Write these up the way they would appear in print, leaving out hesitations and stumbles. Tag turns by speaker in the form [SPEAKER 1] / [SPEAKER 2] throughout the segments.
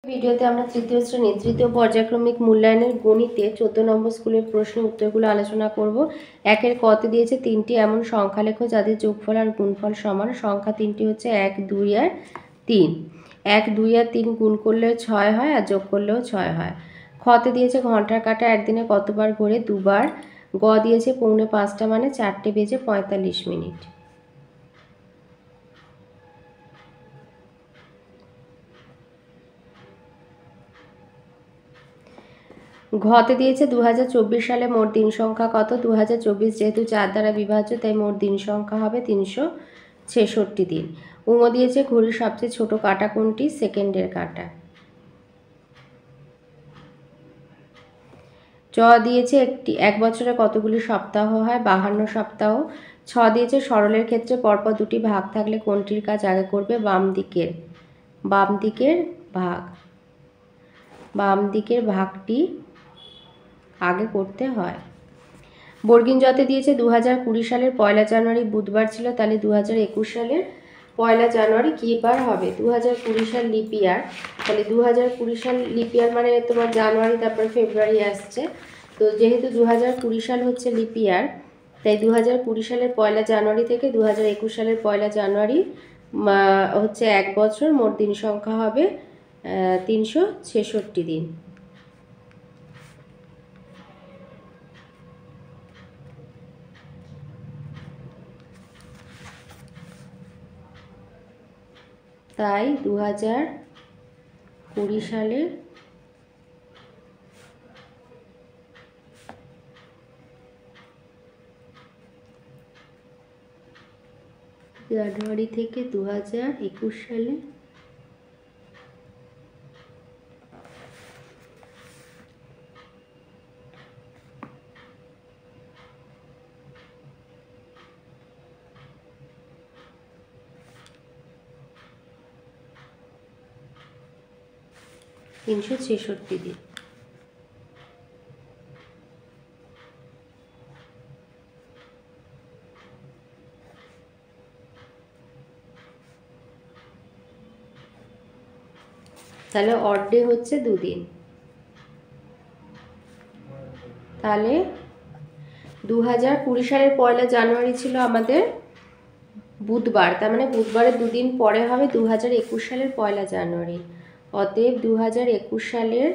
[SPEAKER 1] ভিডিওতে আমরা তৃতীয় শ্রেণীর তৃতীয় পর্যায়ক্রমিক মূল্যায়নের গণিতে 14 নম্বর স্কুলের প্রশ্নের উত্তরগুলো আলোচনা করব। একের কতে দিয়েছে তিনটি এমন সংখ্যা লেখো যাদের যোগফল আর গুণফল সমান। সংখ্যা তিনটি হচ্ছে 1, 2 আর 3। 1, 2 আর 3 গুণ করলেও 6 হয় আর যোগ করলেও 6 হয়। খতে দিয়েছে ঘন্টার কাঁটা একদিনে কতবার ঘোরে? 2 বার। গ দিয়েছে পৌনে 5টা মানে 4টে বেজে 45 মিনিট। ঘতে দিয়েছে 2024 সালে মোট দিন সংখ্যা কত? 2024 যেহেতু 4 দ্বারা বিভাজ্য তাই মোট দিন সংখ্যা হবে 366 দিন। উঙ দিয়েছে ঘড়ির সবচেয়ে ছোট কাঁটা কোনটি? সেকেন্ডের কাঁটা। চ দিয়েছে এক বছরে কতগুলি সপ্তাহ হয়? 52 সপ্তাহ। ছ দিয়েছে সরলের ক্ষেত্রে পরপর দুটি ভাগ থাকলে কোনটির কাজ আগে করবে? বাম দিকের ভাগটি আগে করতে হয়। বর্গিন জতে দিয়েছে 2020 সালের 1 জানুয়ারি বুধবার ছিল, তাহলে 2021 সালের 1 জানুয়ারি কী বার হবে? 2020 সাল লিপ ইয়ার, তাহলে 2020 সাল লিপ ইয়ার মানে তোমার জানুয়ারি তারপরে ফেব্রুয়ারি আসছে। তো যেহেতু 2020 সাল হচ্ছে লিপ ইয়ার, তাই 2020 সালের 1 জানুয়ারি থেকে 2021 সালের 1 জানুয়ারি হচ্ছে এক বছর। মোট দিন সংখ্যা হবে 366 দিন। তাই 2020 সালের জানুয়ারি থেকে 2021 সালে তিনশো 366 দিন। তাহলে অড ডে হচ্ছে 2 দিন। তাহলে 2020 সালের 1 জানুয়ারি ছিল আমাদের বুধবার, তার মানে বুধবারের 2 দিন পরে হবে 2021 সালের 1 জানুয়ারি। অতএব 2021 সালের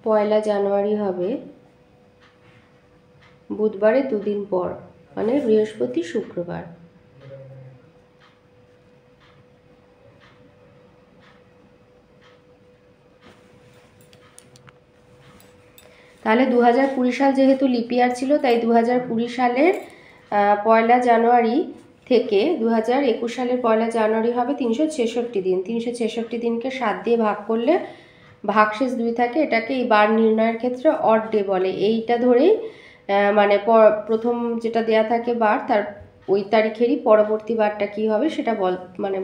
[SPEAKER 1] 1 জানুয়ারি হবে বুধবারের 2 দিন পর, মানে বৃহস্পতি শুক্রবার। তাহলে 2020 সাল যেহেতু লিপ ইয়ার ছিল, তাই 2020 সালের 1 জানুয়ারি থেকে 2021 সালের 1 জানুয়ারি হবে 366 দিন। 366 দিনকে 7 দিয়ে ভাগ করলে ভাগশেষ 2 থাকে, এটাকে এই বার নির্ণয়ের ক্ষেত্রে অড ডে বলে। এইটা ধরেই মানে প্রথম যেটা দেয়া থাকে বার, তার ওই তারিখেরই পরবর্তী বারটা কী হবে সেটা মানে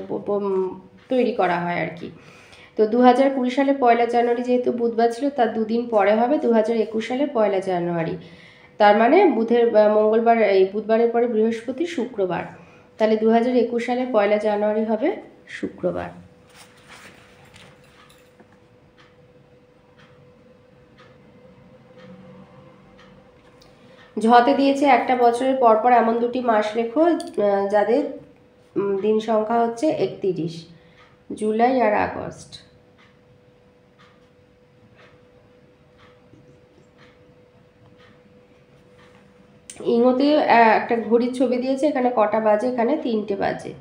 [SPEAKER 1] তৈরি করা হয় আর কি। তো 2020 সালের 1 জানুয়ারি যেহেতু বুধবার ছিল, তার 2 দিন পরে হবে 2021 সালের 1 জানুয়ারি। তার মানে মঙ্গলবার, এই বুধবারের পরে বৃহস্পতি শুক্রবার। তাহলে 2021 সালের 1 জানুয়ারি হবে শুক্রবার। ঝতে দিয়েছে একটা বছরের পরপর এমন দুটি মাস লেখো যাদের দিন সংখ্যা হচ্ছে 31, জুলাই আর আগস্ট। ইংতে একটা ঘড়ির ছবি দিয়েছে, এখানে কটা বাজে? এখানে 3টে বাজে।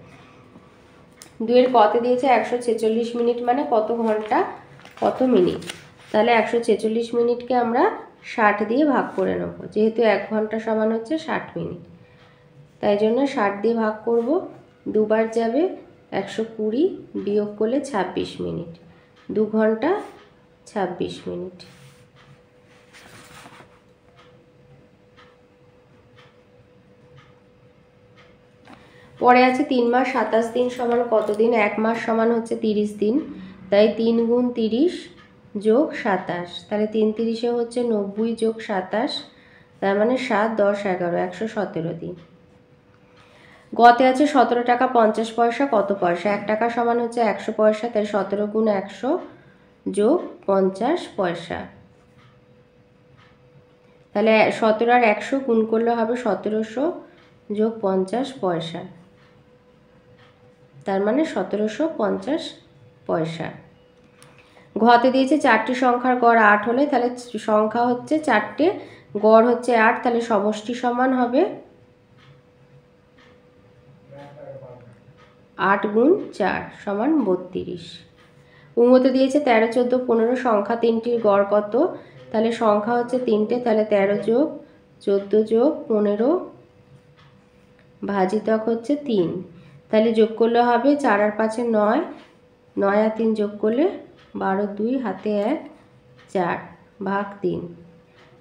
[SPEAKER 1] 2 কতে দিয়েছে 146 মিনিট মানে কত ঘন্টা কত মিনিট? তাহলে 146 মিনিটকে আমরা 60 দিয়ে ভাগ করে নেব, যেহেতু 1 ঘন্টা সমান হচ্ছে 60 মিনিট, তাই জন্য 60 দিয়ে ভাগ করব। দুবার যাবে, 120 বিয়োগ করলে 26 মিনিট, 2 ঘন্টা 26 মিনিট। পরে আছে 3 মাস 27 দিন সমান কত দিন? 1 মাস সমান হচ্ছে 30 দিন, তাই 3 গুণ 30 যোগ 27, তাহলে 3 30 হচ্ছে 90 যোগ 27, তার মানে 7 10 11 117 দিন। গতে আছে 17 টাকা 50 পয়সা, কত পয়সা? 1 টাকা সমান হচ্ছে 100 পয়সা, তাই 17 গুণ 100 যোগ 50 পয়সা। তাহলে 17 আর 100 গুণ করলে হবে 1700 যোগ 50 পয়সা, তার মানে 1750 পয়সা। ঘতে দিয়েছে 4টি সংখ্যার গড় 8 হলে, তাহলে সংখ্যা হচ্ছে 4টে, গড় হচ্ছে 8, তাহলে সমষ্টি সমান হবে 8 গুণ 4 সমান 32। উঙ্গতে দিয়েছে 13, 14, 15 সংখ্যা 3টির গড় কত? তাহলে সংখ্যা হচ্ছে 3টে, তাহলে 13 যোগ 14 যোগ 15 ভাজিতক হচ্ছে 3, তাহলে যোগ করলে হবে 4 আর 5 9, 9 আর 3 যোগ করলে 12, 2 হাতে 1 4 ভাগ 3,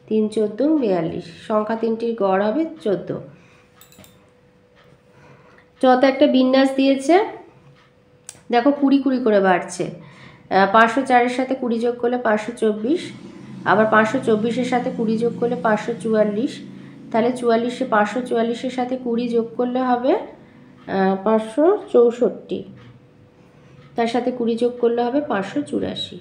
[SPEAKER 1] 3 14 42, সংখ্যা 3টির গড় হবে 14। যত একটা বিন্যাস দিয়েছে দেখো 20 20 করে বাড়ছে। 504-এর সাথে 20 যোগ করলে 524, আবার 524-এর সাথে 20 যোগ করলে 544, তাহলে 544-এর সাথে 20 যোগ করলে হবে 564, তার সাথে 20 যোগ করলে হবে 584।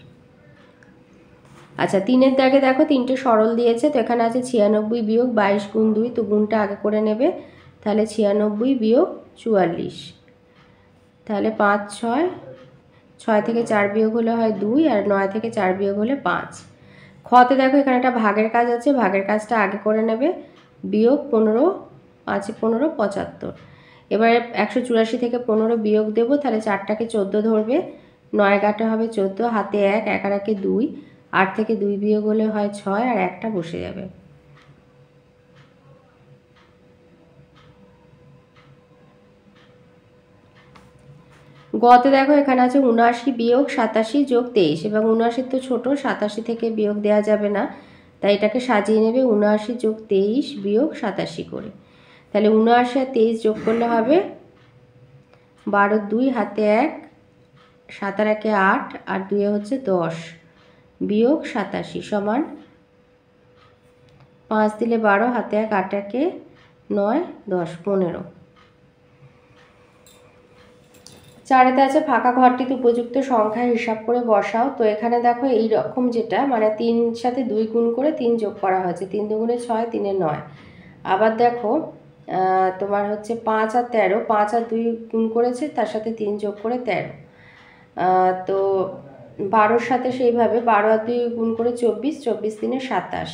[SPEAKER 1] আচ্ছা 3-এর দাগে দেখো 3টে সরল দিয়েছে, তো এখানে আছে 96 বিয়োগ 22 গুণ 2, তো গুণটা আগে করে নেবে, তাহলে 96 বিয়োগ 44, তাহলে 5 6, 6 থেকে 4 বিয়োগ হলে হয় 2, আর 9 থেকে 4 বিয়োগ হলে 5। খতে দেখো এখানে একটা ভাগের কাজ আছে, ভাগের কাজটা আগে করে নেবে, বিয়োগ 15, 5 15 75। এবারে 184 থেকে 15 বিয়োগ দেবো, তাহলে 4টাকে 14 ধরবে, 9 কাটা হবে 14, হাতে 1, 1 আর 1 2, 8 থেকে 2 বিয়োগ হলে হয় 6, আর 1টা বসে যাবে। গতে দেখো এখানে আছে 79 বিয়োগ 87 যোগ 23, এবং 79 তো ছোট, 87 থেকে বিয়োগ দেওয়া যাবে না, তাই এটাকে সাজিয়ে নেবে 79 যোগ 23 বিয়োগ 87 করে। তাহলে 79 আর 23 যোগ করলে হবে 12, 2 হাতে 1, 7 আর 1 8, আর 2 হচ্ছে 10 বিয়োগ 87 সমান 5 দিলে 12, হাতে 1, 8 1 9, 10 15। 4-এতে আছে ফাঁকা ঘরটিতে উপযুক্ত সংখ্যা হিসাব করে বসাও। তো এখানে দেখো এই রকম, যেটা মানে 3 সাথে 2 গুণ করে 3 যোগ করা হয়েছে, 3 2 6, 3 9। আবার দেখো তোমার হচ্ছে 5 আর 13, 5 আর 2 গুণ করেছে, তার সাথে 3 যোগ করে 13। তো 12-র সাথে সেইভাবে 12 আর 2 গুণ করে 24, 24 3 27,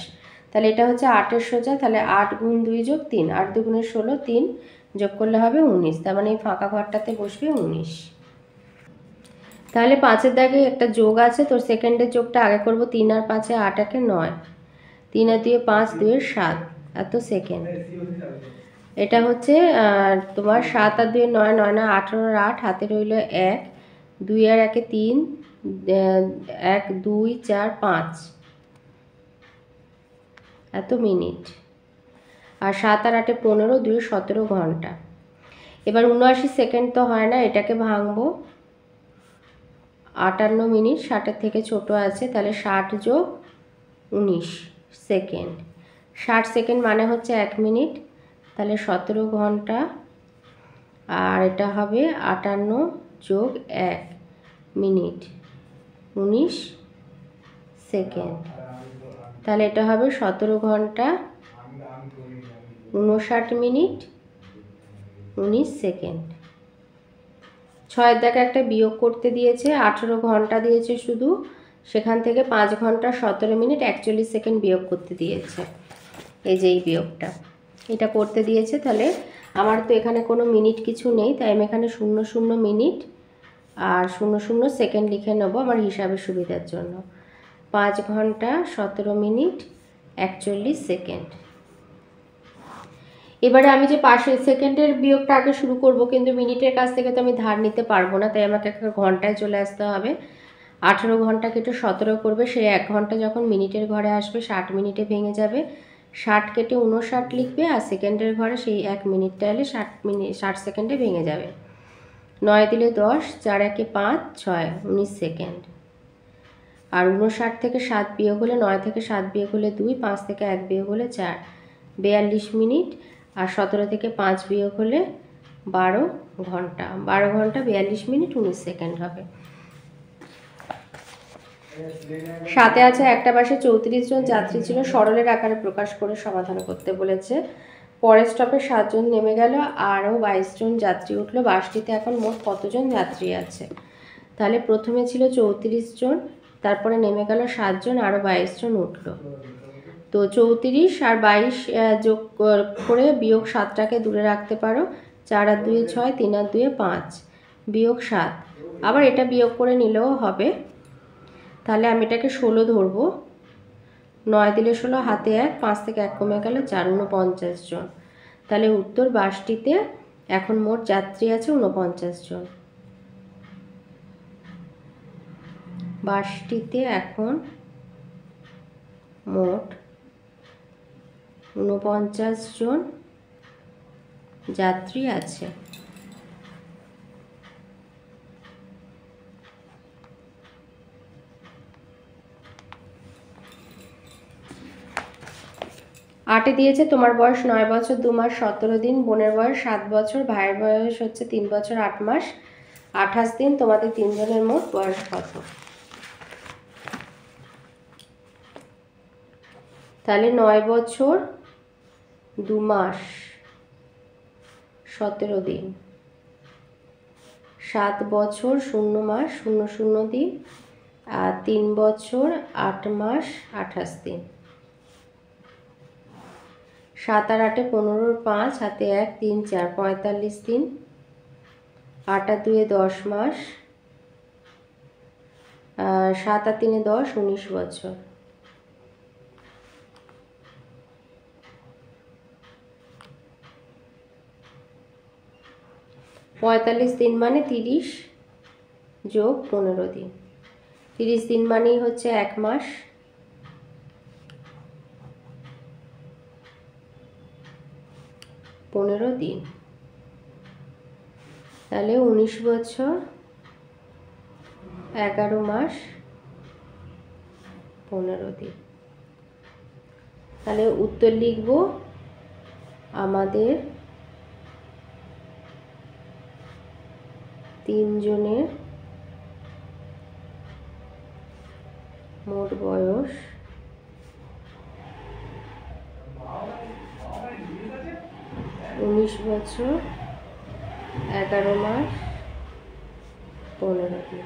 [SPEAKER 1] তাহলে এটা হচ্ছে 8-এর সোজা, তাহলে 8 গুণ 2 যোগ 3, 8 2 16, 3 যোগ করলে হবে 19, তার মানে এই ফাঁকা ঘরটাতে বসবে 19। তাহলে 5-এর দাগে একটা যোগ আছে, তোর সেকেন্ডের যোগটা আগে করব, 3 আর 5 8 1 9, 3 আর 2 5, 2 7, এত সেকেন্ড। এটা হচ্ছে তোমার 7 আর 2 9, 9 না 18 আর 8, হাতে রইল 1, 2 আর 1 3, 1 2 4 5, এত মিনিট। আর 7 আর 8 15, 2 17 ঘন্টা। এবার 79 সেকেন্ড তো হয় না, এটাকে ভাঙবো, 58 মিনিট 60-এর থেকে ছোট আছে, তাহলে 60 যোগ 19 সেকেন্ড, 60 সেকেন্ড মানে হচ্ছে 1 মিনিট, তাহলে 17 ঘন্টা, আর এটা হবে 58 যোগ 1 মিনিট 19 সেকেন্ড, তাহলে এটা হবে 17 ঘন্টা 59 মিনিট 19 সেকেন্ড। 6-এর দাগে একটা বিয়োগ করতে দিয়েছে, 18 ঘন্টা দিয়েছে শুধু, সেখান থেকে 5 ঘন্টা 17 মিনিট 41 সেকেন্ড বিয়োগ করতে দিয়েছে। এই যে এই বিয়োগটা এটা করতে দিয়েছে, তাহলে আমার তো এখানে কোনো মিনিট কিছু নেই, তাই আমি এখানে 0 0 মিনিট আর 0 0 সেকেন্ড লিখে নেবো আমার হিসাবের সুবিধার জন্য। 5 ঘন্টা 17 মিনিট 41 সেকেন্ড। এবারে আমি যে পাশের সেকেন্ডের বিয়োগটা আগে শুরু করব, কিন্তু মিনিটের কাছ থেকে তো আমি ধার নিতে পারবো না, তাই আমাকে একটা ঘন্টায় চলে আসতে হবে। 18 ঘন্টা কেটে 17 করবে, সেই 1 ঘন্টা যখন মিনিটের ঘরে আসবে 60 মিনিটে ভেঙে যাবে, 60 কেটে 59 লিখবে, আর সেকেন্ডের ঘরে সেই 1 মিনিটটা এলে 60 সেকেন্ডে ভেঙে যাবে। 9 দিলে 10, 4 1 5 6, 19 সেকেন্ড। আর 59 থেকে 7 বিয়োগ হলে, 9 থেকে 7 বিয়োগ হলে 2, 5 থেকে 1 বিয়োগ হলে 4, 42 মিনিট। আর 17 থেকে 5 বিয়োগ হলে 12 ঘন্টা, 12 ঘন্টা 42 মিনিট 19 সেকেন্ড হবে। 7 আছে একটা বাসে 34 জন যাত্রী ছিল, সরলের আকারে প্রকাশ করে সমাধান করতে বলেছে। পরের স্টপে 7 জন নেমে গেল, আরও 22 জন যাত্রী উঠলো। বাসটিতে এখন মোট কতজন যাত্রী আছে? তাহলে প্রথমে ছিল 34 জন, তারপরে নেমে গেল 7 জন, আরও 22 জন উঠলো। তো 34 আর 22 যোগ করে বিয়োগ 7টাকে দূরে রাখতে পারো। 4 আর 2 6, 3 আর 2 5, বিয়োগ 7। আবার এটা বিয়োগ করে নিলেও হবে। তাহলে আমি এটাকে 16 ধরবো। 9 দিলে 16, হাতে 1, 5 থেকে 1 কমে গেল 4, 49 জন। তাহলে উত্তর, বাসটিতে এখন মোট যাত্রী আছে 49 জন। বাসটিতে এখন মোট 49 জন যাত্রী আছে। আটে দিয়েছে তোমার বয়স 9 বছর 2 মাস 17 দিন, বোনের বয়স 7 বছর, ভাইয়ের বয়স হচ্ছে 3 বছর 8 মাস 28 দিন। তোমাদের তিনজনের মোট বয়স কত? তাহলে 9 বছর 2 মাস 17 দিন, 7 বছর 0 মাস 00 দিন, আর 3 বছর 8 মাস 28 দিন। 7 আর 8 15, 5 হাতে 1, 3 4, 45 দিন। 8 আর 2 10 মাস, 7 আর 3 10, 19 বছর। পঁয়তাল্লিশ দিন মানে 30 যোগ 15 দিন। 30 দিন মানেই হচ্ছে 1 মাস। পনেরো দিন, তাহলে 19 বছর 11 মাস 15 দিন। তাহলে উত্তর লিখব, আমাদের তিনজনের মোট বয়স 19 বছর 11 মাস 15 দিন।